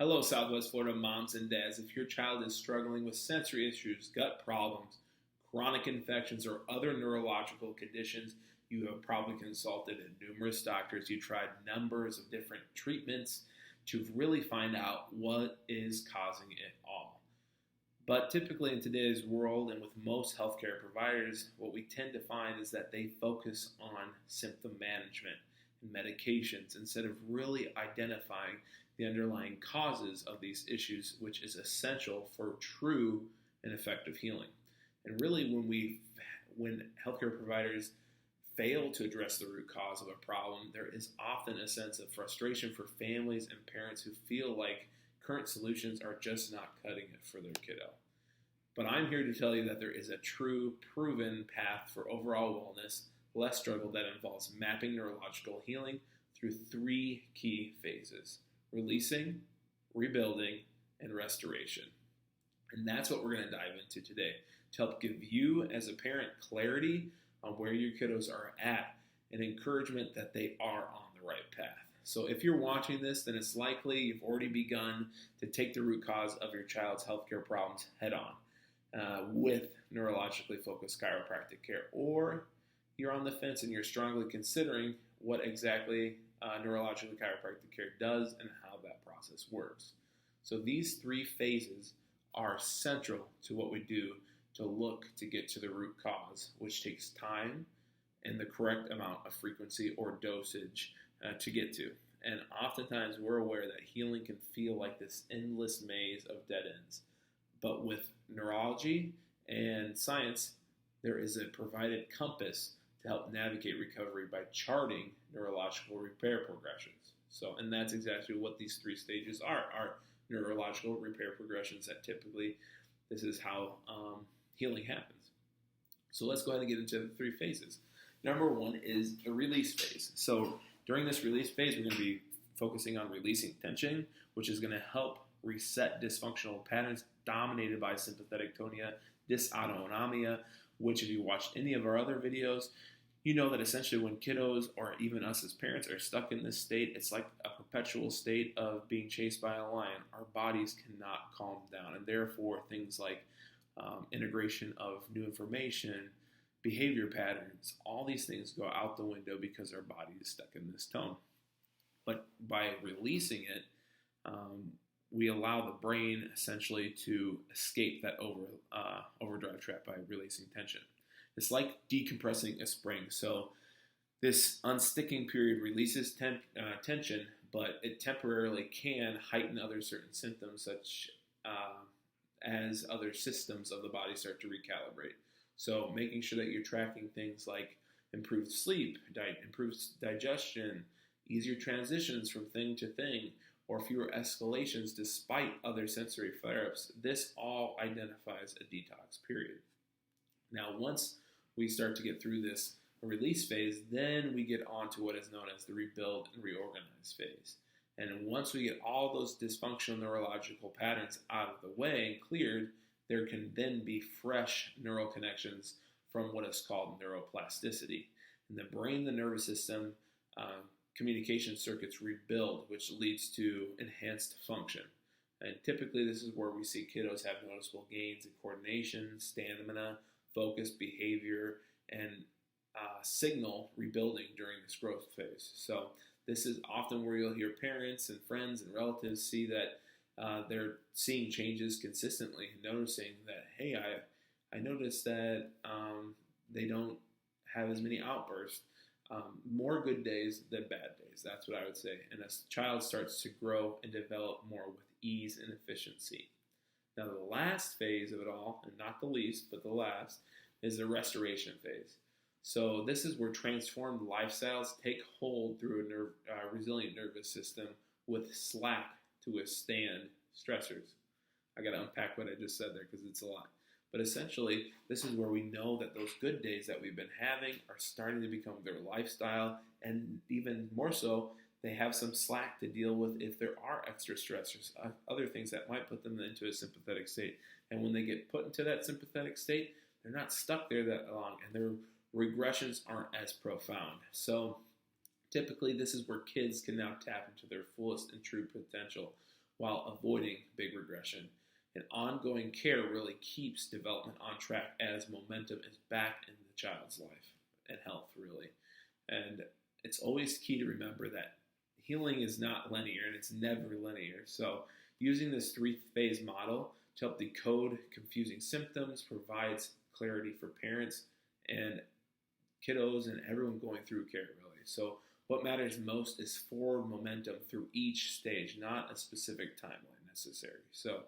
Hello, Southwest Florida moms and dads. If your child is struggling with sensory issues, gut problems, chronic infections, or other neurological conditions, you have probably consulted numerous doctors. You tried numbers of different treatments to really find out what is causing it all. But typically in today's world and with most healthcare providers, what we tend to find is that they focus on symptom management and medications instead of really identifying the underlying causes of these issues, which is essential for true and effective healing. And really, when healthcare providers fail to address the root cause of a problem, there is often a sense of frustration for families and parents who feel like current solutions are just not cutting it for their kiddo. But I'm here to tell you that there is a true, proven path for overall wellness, less struggle, that involves mapping neurological healing through 3 key phases: releasing, rebuilding, and restoration. And that's what we're going to dive into today to help give you as a parent clarity on where your kiddos are at and encouragement that they are on the right path. So if you're watching this, then it's likely you've already begun to take the root cause of your child's healthcare problems head on with neurologically focused chiropractic care, or you're on the fence and you're strongly considering what exactly neurological chiropractic care does and how that process works. So these 3 phases are central to what we do to look to get to the root cause, which takes time and the correct amount of frequency or dosage to get to. And oftentimes we're aware that healing can feel like this endless maze of dead ends. But with neurology and science, there is a provided compass to help navigate recovery by charting neurological repair progressions. And that's exactly what these 3 stages are neurological repair progressions that typically, this is how healing happens. So let's go ahead and get into the 3 phases. Number 1 is the release phase. So during this release phase, we're going to be focusing on releasing tension, which is going to help reset dysfunctional patterns dominated by sympathetic tonia, dysautonomia, which if you watched any of our other videos, you know that essentially when kiddos or even us as parents are stuck in this state, it's like a perpetual state of being chased by a lion. Our bodies cannot calm down, and therefore things like integration of new information, behavior patterns, all these things go out the window because our body is stuck in this tone. But by releasing it, we allow the brain essentially to escape that overdrive trap by releasing tension. It's like decompressing a spring. So this unsticking period releases tension, but it temporarily can heighten other certain symptoms, such as other systems of the body start to recalibrate. So making sure that you're tracking things like improved sleep, improved digestion, easier transitions from thing to thing, or fewer escalations despite other sensory flare-ups, this all identifies a detox period. Now, once we start to get through this release phase, then we get on to what is known as the rebuild and reorganize phase. And once we get all those dysfunctional neurological patterns out of the way and cleared, there can then be fresh neural connections from what is called neuroplasticity. In the brain, the nervous system, communication circuits rebuild, which leads to enhanced function. And typically this is where we see kiddos have noticeable gains in coordination, stamina, focus, behavior, and signal rebuilding during this growth phase. So this is often where you'll hear parents and friends and relatives see that they're seeing changes consistently, noticing that, hey, I noticed that they don't have as many outbursts. More good days than bad days, that's what I would say. And a child starts to grow and develop more with ease and efficiency. Now the last phase of it all, and not the least, but the last, is the restoration phase. So this is where transformed lifestyles take hold through a resilient nervous system with slack to withstand stressors. I got to unpack what I just said there because it's a lot. But essentially, this is where we know that those good days that we've been having are starting to become their lifestyle, and even more so, they have some slack to deal with if there are extra stressors, other things that might put them into a sympathetic state. And when they get put into that sympathetic state, they're not stuck there that long, and their regressions aren't as profound. So typically, this is where kids can now tap into their fullest and true potential, while avoiding big regression. And ongoing care really keeps development on track as momentum is back in the child's life and health, really. And it's always key to remember that healing is not linear, and it's never linear. So using this three-phase model to help decode confusing symptoms provides clarity for parents and kiddos and everyone going through care, really. So what matters most is forward momentum through each stage, not a specific timeline necessary. So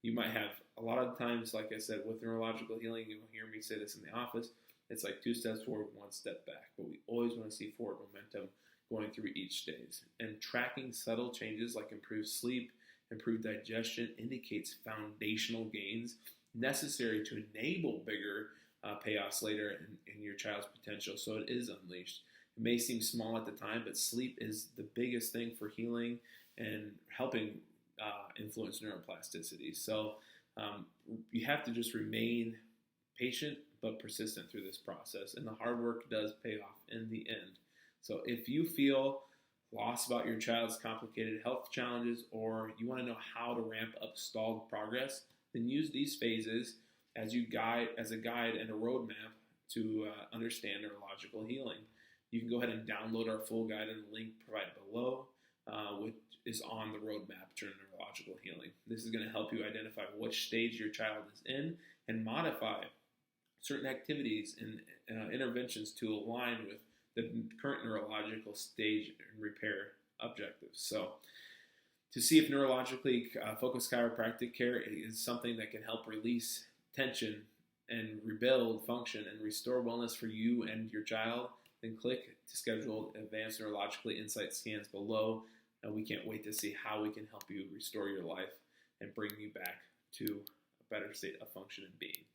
you might have a lot of times, like I said, with neurological healing, you'll hear me say this in the office, it's like 2 steps forward, 1 step back. But we always want to see forward momentum going through each stage. And tracking subtle changes like improved sleep, improved digestion indicates foundational gains necessary to enable bigger payoffs later in your child's potential. So it is unleashed. It may seem small at the time, but sleep is the biggest thing for healing and helping influence neuroplasticity. So you have to just remain patient but persistent through this process, and the hard work does pay off in the end. So if you feel lost about your child's complicated health challenges, or you want to know how to ramp up stalled progress, then use these phases as a guide and a roadmap to understand neurological healing. You can go ahead and download our full guide in the link provided below, which is on the roadmap to neurological healing. This is going to help you identify which stage your child is in and modify certain activities and interventions to align with the current neurological stage and repair objectives. So to see if neurologically focused chiropractic care is something that can help release tension and rebuild function and restore wellness for you and your child, then click to schedule advanced neurologically insight scans below. And we can't wait to see how we can help you restore your life and bring you back to a better state of function and being.